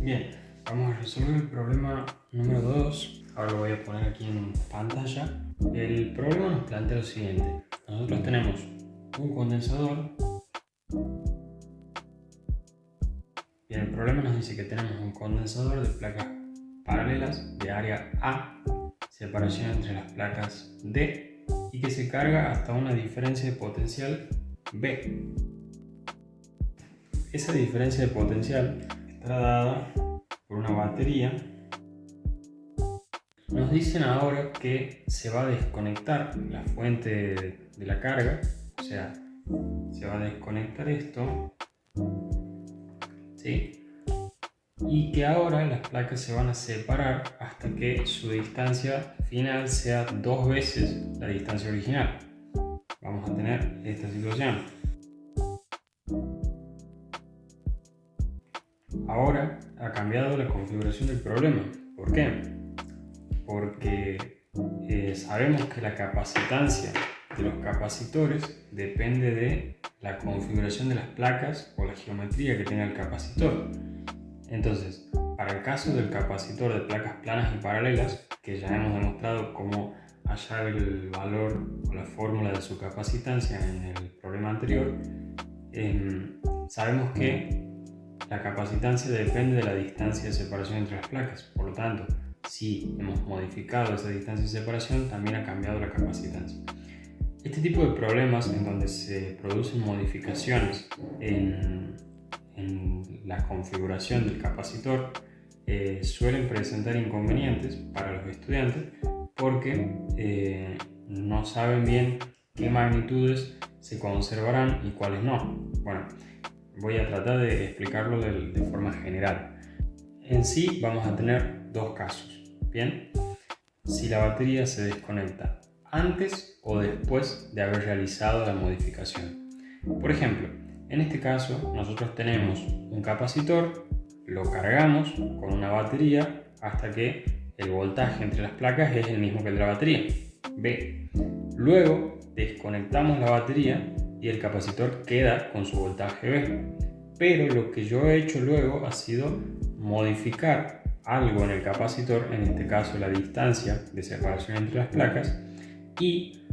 Bien, vamos a resolver el problema número 2. Ahora lo voy a poner aquí en pantalla. El problema nos plantea lo siguiente. Nosotros tenemos un condensador. Bien, el problema nos dice que tenemos un condensador de placas paralelas de área A, separación entre las placas D, y que se carga hasta una diferencia de potencial B. Esa diferencia de potencial está dada por una batería. Nos dicen ahora que se va a desconectar la fuente de la carga, o sea, se va a desconectar esto, ¿sí? Y que ahora las placas se van a separar hasta que su distancia final sea 2 veces la distancia original. Vamos a tener esta situación. Ahora ha cambiado la configuración del problema. ¿Por qué? Porque sabemos que la capacitancia de los capacitores depende de la configuración de las placas o la geometría que tenga el capacitor. Entonces, para el caso del capacitor de placas planas y paralelas, que ya hemos demostrado cómo hallar el valor o la fórmula de su capacitancia en el problema anterior, sabemos que la capacitancia depende de la distancia de separación entre las placas. Por lo tanto, si hemos modificado esa distancia de separación, también ha cambiado la capacitancia. Este tipo de problemas en donde se producen modificaciones en la configuración del capacitor suelen presentar inconvenientes para los estudiantes porque no saben bien qué magnitudes se conservarán y cuáles no. Bueno, voy a tratar de explicarlo de forma general. En sí vamos a tener dos casos. Bien, si la batería se desconecta antes o después de haber realizado la modificación. Por ejemplo, en este caso nosotros tenemos un capacitor, lo cargamos con una batería hasta que el voltaje entre las placas es el mismo que el de la batería, B. Luego desconectamos la batería y el capacitor queda con su voltaje B. Pero lo que yo he hecho luego ha sido modificar algo en el capacitor, en este caso la distancia de separación entre las placas, y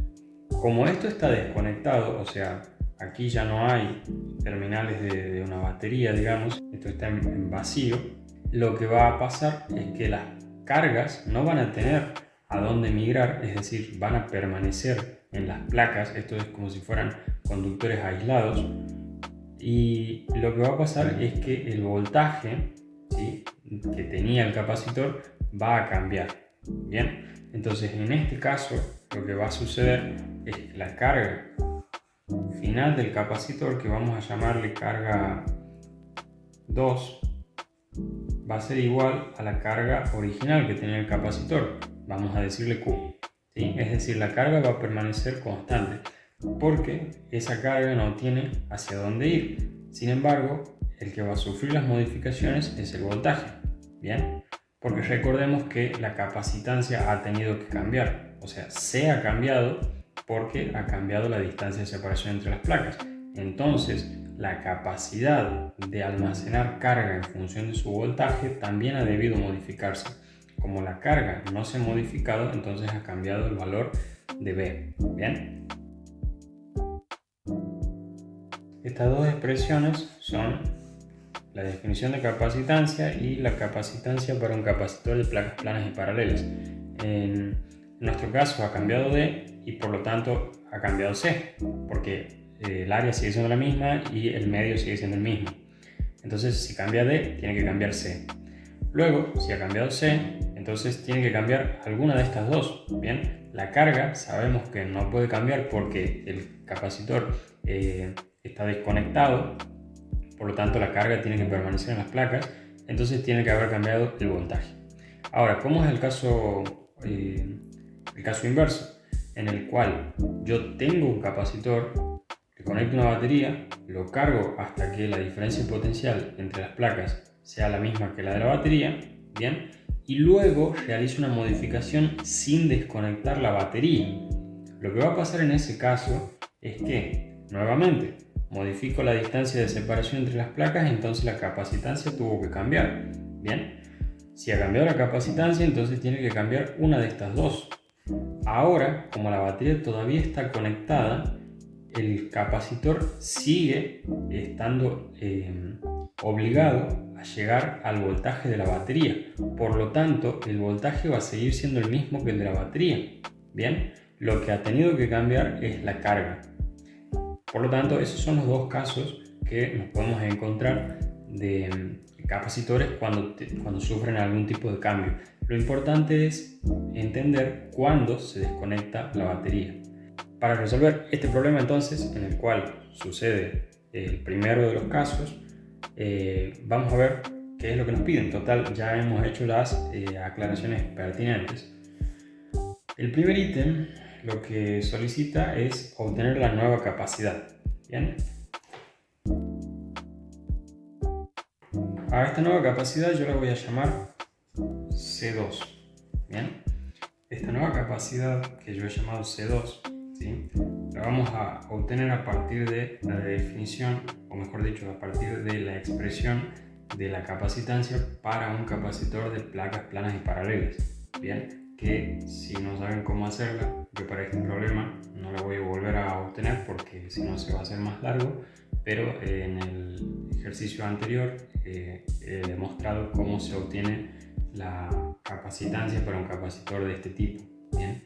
como esto está desconectado, o sea, aquí ya no hay terminales de una batería, digamos, esto está en vacío, lo que va a pasar es que las cargas no van a tener a dónde migrar, es decir, van a permanecer en las placas, esto es como si fueran conductores aislados, y lo que va a pasar es que el voltaje, ¿sí?, que tenía el capacitor va a cambiar. Bien, entonces en este caso lo que va a suceder es que la carga final del capacitor, que vamos a llamarle carga 2, va a ser igual a la carga original que tenía el capacitor, vamos a decirle Q, ¿sí? Es decir, la carga va a permanecer constante porque esa carga no tiene hacia dónde ir. Sin embargo, el que va a sufrir las modificaciones es el voltaje, ¿bien? Porque recordemos que la capacitancia ha tenido que cambiar, o sea, se ha cambiado porque ha cambiado la distancia de separación entre las placas. Entonces, la capacidad de almacenar carga en función de su voltaje también ha debido modificarse. Como la carga no se ha modificado, entonces ha cambiado el valor de B. ¿Bien? Estas dos expresiones son la definición de capacitancia y la capacitancia para un capacitor de placas planas y paralelas. En nuestro caso ha cambiado D y por lo tanto ha cambiado C, porque el área sigue siendo la misma y el medio sigue siendo el mismo. Entonces, si cambia D, tiene que cambiar C. Luego, si ha cambiado C, entonces tiene que cambiar alguna de estas dos. Bien, la carga sabemos que no puede cambiar porque el capacitor está desconectado, por lo tanto la carga tiene que permanecer en las placas, entonces tiene que haber cambiado el voltaje. Ahora, ¿cómo es el caso inverso? En el cual yo tengo un capacitor, le conecto una batería, lo cargo hasta que la diferencia potencial entre las placas sea la misma que la de la batería, ¿bien? Y luego realizo una modificación sin desconectar la batería. Lo que va a pasar en ese caso es que, nuevamente, modifico la distancia de separación entre las placas, entonces la capacitancia tuvo que cambiar. Bien, si ha cambiado la capacitancia, entonces tiene que cambiar una de estas dos. Ahora, como la batería todavía está conectada, el capacitor sigue estando obligado a llegar al voltaje de la batería. Por lo tanto, el voltaje va a seguir siendo el mismo que el de la batería. Bien, lo que ha tenido que cambiar es la carga. Por lo tanto, esos son los dos casos que nos podemos encontrar de capacitores cuando sufren algún tipo de cambio. Lo importante es entender cuándo se desconecta la batería. Para resolver este problema entonces, en el cual sucede el primero de los casos, vamos a ver qué es lo que nos piden. Total, ya hemos hecho las aclaraciones pertinentes. El primer ítem lo que solicita es obtener la nueva capacidad. Bien. A esta nueva capacidad yo la voy a llamar C2. Bien. Esta nueva capacidad que yo he llamado C2, ¿sí?, la vamos a obtener a partir de la definición, o mejor dicho, a partir de la expresión de la capacitancia para un capacitor de placas planas y paralelas. Bien, que si no saben cómo hacerla, yo para este problema no la voy a volver a obtener porque si no se va a hacer más largo, pero en el ejercicio anterior he demostrado cómo se obtiene la capacitancia para un capacitor de este tipo. Bien,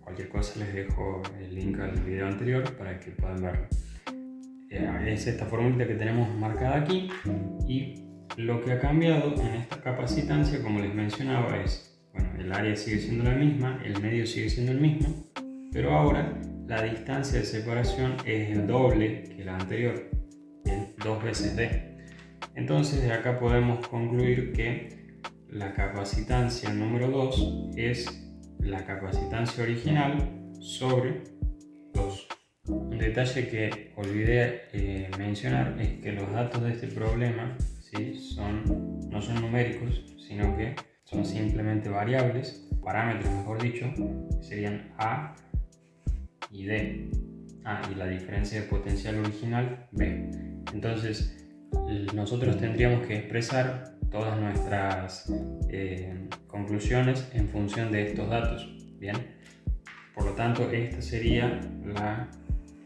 cualquier cosa les dejo el link al video anterior para que puedan verlo. Es esta fórmula que tenemos marcada aquí, y lo que ha cambiado en esta capacitancia, como les mencionaba, es, bueno, el área sigue siendo la misma, el medio sigue siendo el mismo, pero ahora la distancia de separación es el doble que la anterior, bien, 2 veces D. Entonces de acá podemos concluir que la capacitancia número 2 es la capacitancia original sobre 2. Un detalle que olvidé mencionar es que los datos de este problema, ¿sí?, no son numéricos, sino que son simplemente variables, parámetros mejor dicho, que serían A y D. Y la diferencia de potencial original, B. Entonces, nosotros tendríamos que expresar todas nuestras conclusiones en función de estos datos. Bien, por lo tanto, esta sería la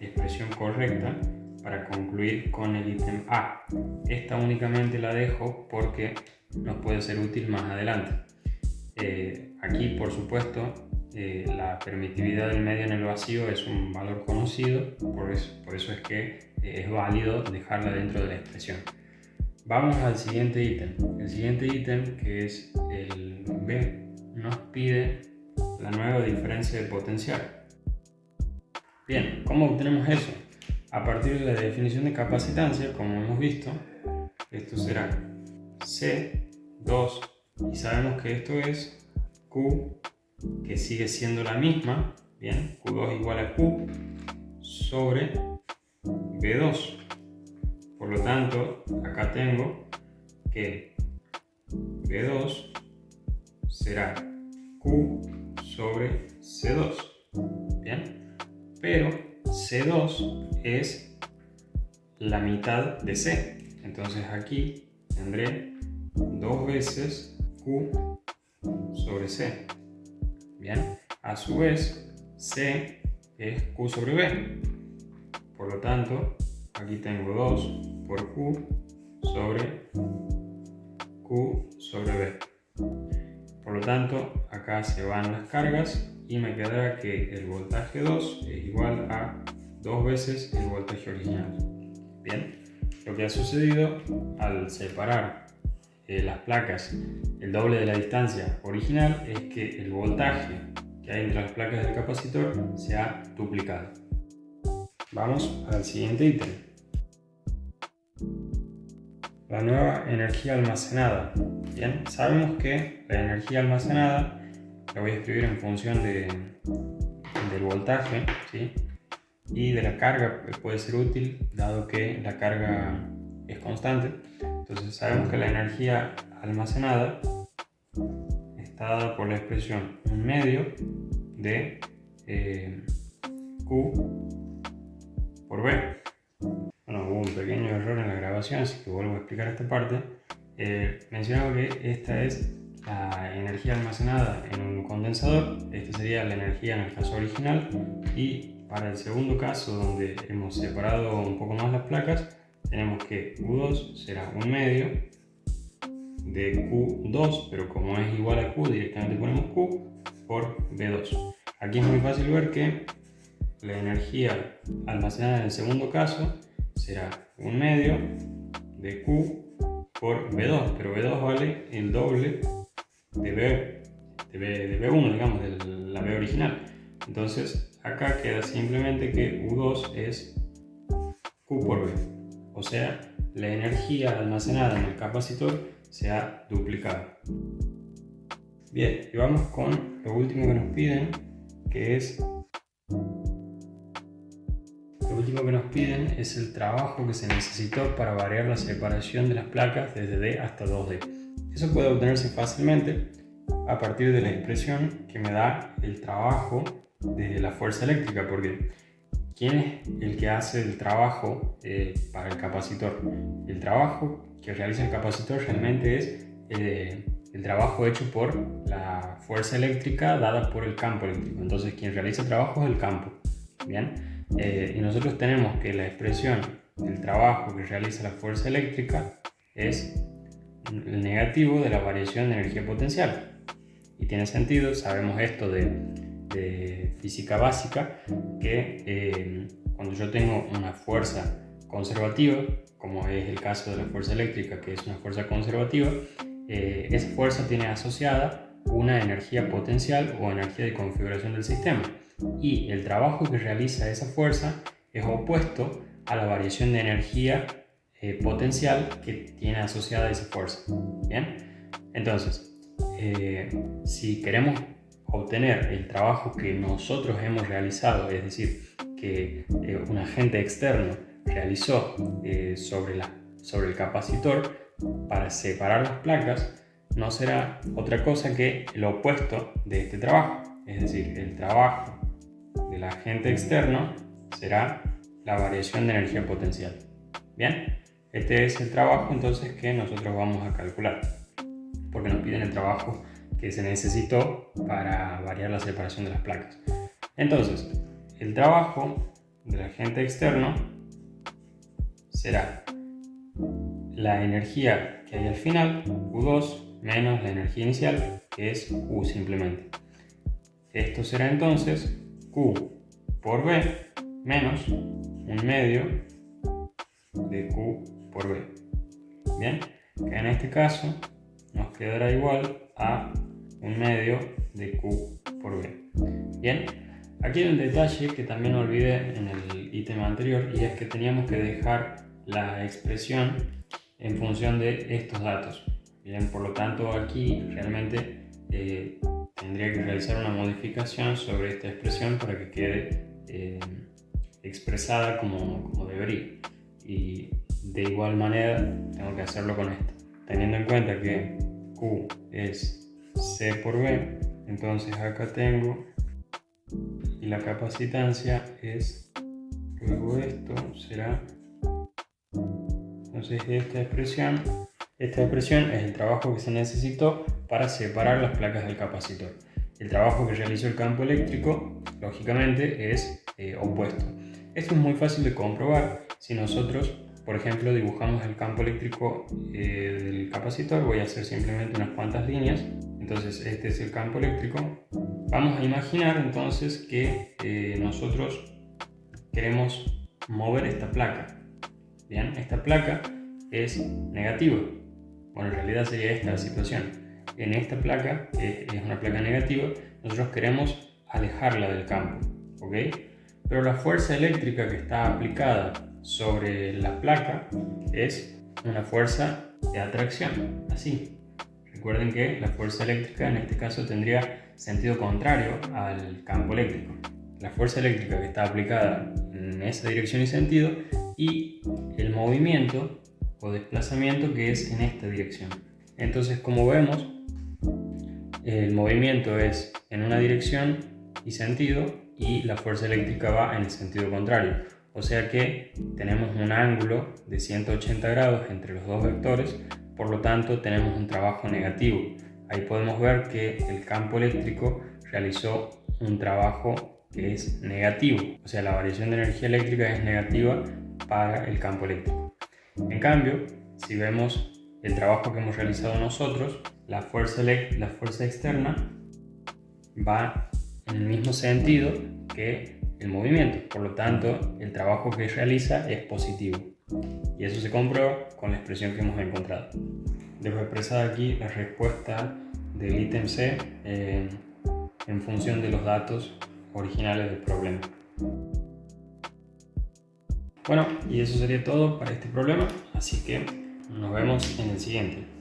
expresión correcta para concluir con el ítem A. Esta únicamente la dejo porque nos puede ser útil más adelante. Aquí, por supuesto, la permitividad del medio en el vacío es un valor conocido, por eso es que es válido dejarla dentro de la expresión. Vamos al siguiente ítem. El siguiente ítem, que es el B, nos pide la nueva diferencia de potencial. Bien, ¿cómo obtenemos eso? A partir de la definición de capacitancia, como hemos visto, esto será C2, y sabemos que esto es Q, que sigue siendo la misma, bien, Q2 igual a Q sobre B2. Por lo tanto, acá tengo que B2 será Q sobre C2, bien, pero C2 es la mitad de C, entonces aquí tendré 2 veces Q sobre C. Bien, a su vez C es Q sobre B, por lo tanto aquí tengo 2 por Q sobre Q sobre B. Por lo tanto, acá se van las cargas y me quedará que el voltaje 2 es igual a 2 veces el voltaje original. Bien, lo que ha sucedido al separar las placas el doble de la distancia original es que el voltaje que hay entre las placas del capacitor se ha duplicado. Vamos al siguiente ítem. La nueva energía almacenada. Bien, sabemos que la energía almacenada la voy a escribir en función del voltaje, ¿sí?, y de la carga. Puede ser útil dado que la carga es constante. Entonces sabemos que la energía almacenada está dada por la expresión 1 medio de Q por B. Bueno, hubo un pequeño error en la grabación, así que vuelvo a explicar esta parte. mencionaba que esta es la energía almacenada en un condensador. Esta sería la energía en el caso original, y para el segundo caso, donde hemos separado un poco más las placas, tenemos que U2 será 1/2 de Q2, pero como es igual a Q, directamente ponemos Q por V2. Aquí es muy fácil ver que la energía almacenada en el segundo caso será 1/2 de Q por V2, pero V2 vale el doble de V1, digamos, de la V original. Entonces acá queda simplemente que U2 es Q por V, o sea, la energía almacenada en el capacitor se ha duplicado. Bien, y vamos con lo último que nos piden, que es el trabajo que se necesitó para variar la separación de las placas desde D hasta 2D. Eso puede obtenerse fácilmente a partir de la expresión que me da el trabajo de la fuerza eléctrica, porque ¿quién es el que hace el trabajo para el capacitor? El trabajo que realiza el capacitor realmente es el trabajo hecho por la fuerza eléctrica dada por el campo eléctrico. Entonces quien realiza el trabajo es el campo. Bien, y nosotros tenemos que la expresión del trabajo que realiza la fuerza eléctrica es el negativo de la variación de energía potencial. Y tiene sentido, sabemos esto de física básica, que cuando yo tengo una fuerza conservativa, como es el caso de la fuerza eléctrica, que es una fuerza conservativa, esa fuerza tiene asociada una energía potencial o energía de configuración del sistema, y el trabajo que realiza esa fuerza es opuesto a la variación de energía potencial que tiene asociada esa fuerza. Bien, entonces si queremos obtener el trabajo que nosotros hemos realizado, es decir, que un agente externo realizó sobre el capacitor para separar las placas, no será otra cosa que el opuesto de este trabajo. Es decir, el trabajo del agente externo será la variación de energía potencial. Bien, este es el trabajo entonces que nosotros vamos a calcular, porque nos piden el trabajo que se necesitó para variar la separación de las placas. Entonces, el trabajo del agente externo será la energía que hay al final, U2, menos la energía inicial, que es U simplemente. Esto será entonces Q por V menos 1/2 de Q por V. Bien, que en este caso nos quedará igual a 1/2 de Q por V. Bien, aquí hay un detalle que también olvidé en el ítem anterior, y es que teníamos que dejar la expresión en función de estos datos. Bien, por lo tanto aquí realmente tendría que realizar una modificación sobre esta expresión para que quede expresada como debería, y de igual manera tengo que hacerlo con esto, teniendo en cuenta que Q es C por V. Entonces acá tengo, y la capacitancia es, luego esto será, entonces esta expresión es el trabajo que se necesitó para separar las placas del capacitor. El trabajo que realizó el campo eléctrico, lógicamente, es opuesto. Esto es muy fácil de comprobar si nosotros, por ejemplo, dibujamos el campo eléctrico del capacitor. Voy a hacer simplemente unas cuantas líneas. Entonces este es el campo eléctrico. Vamos a imaginar entonces que nosotros queremos mover esta placa. Bien, esta placa es negativa. Bueno, en realidad sería esta la situación. En esta placa, que es una placa negativa, nosotros queremos alejarla del campo, ¿ok? Pero la fuerza eléctrica que está aplicada sobre la placa es una fuerza de atracción, así. Recuerden que la fuerza eléctrica en este caso tendría sentido contrario al campo eléctrico. La fuerza eléctrica que está aplicada en esa dirección y sentido, y el movimiento o desplazamiento que es en esta dirección. Entonces, como vemos, el movimiento es en una dirección y sentido, y la fuerza eléctrica va en el sentido contrario. O sea que tenemos un ángulo de 180 grados entre los dos vectores, por lo tanto tenemos un trabajo negativo. Ahí podemos ver que el campo eléctrico realizó un trabajo que es negativo, o sea, la variación de energía eléctrica es negativa para el campo eléctrico. En cambio, si vemos el trabajo que hemos realizado nosotros, la fuerza externa va en el mismo sentido que el movimiento, por lo tanto el trabajo que realiza es positivo, y eso se comprueba con la expresión que hemos encontrado. Dejo expresada aquí la respuesta del ítem C en función de los datos originales del problema. Bueno, y eso sería todo para este problema, así que nos vemos en el siguiente.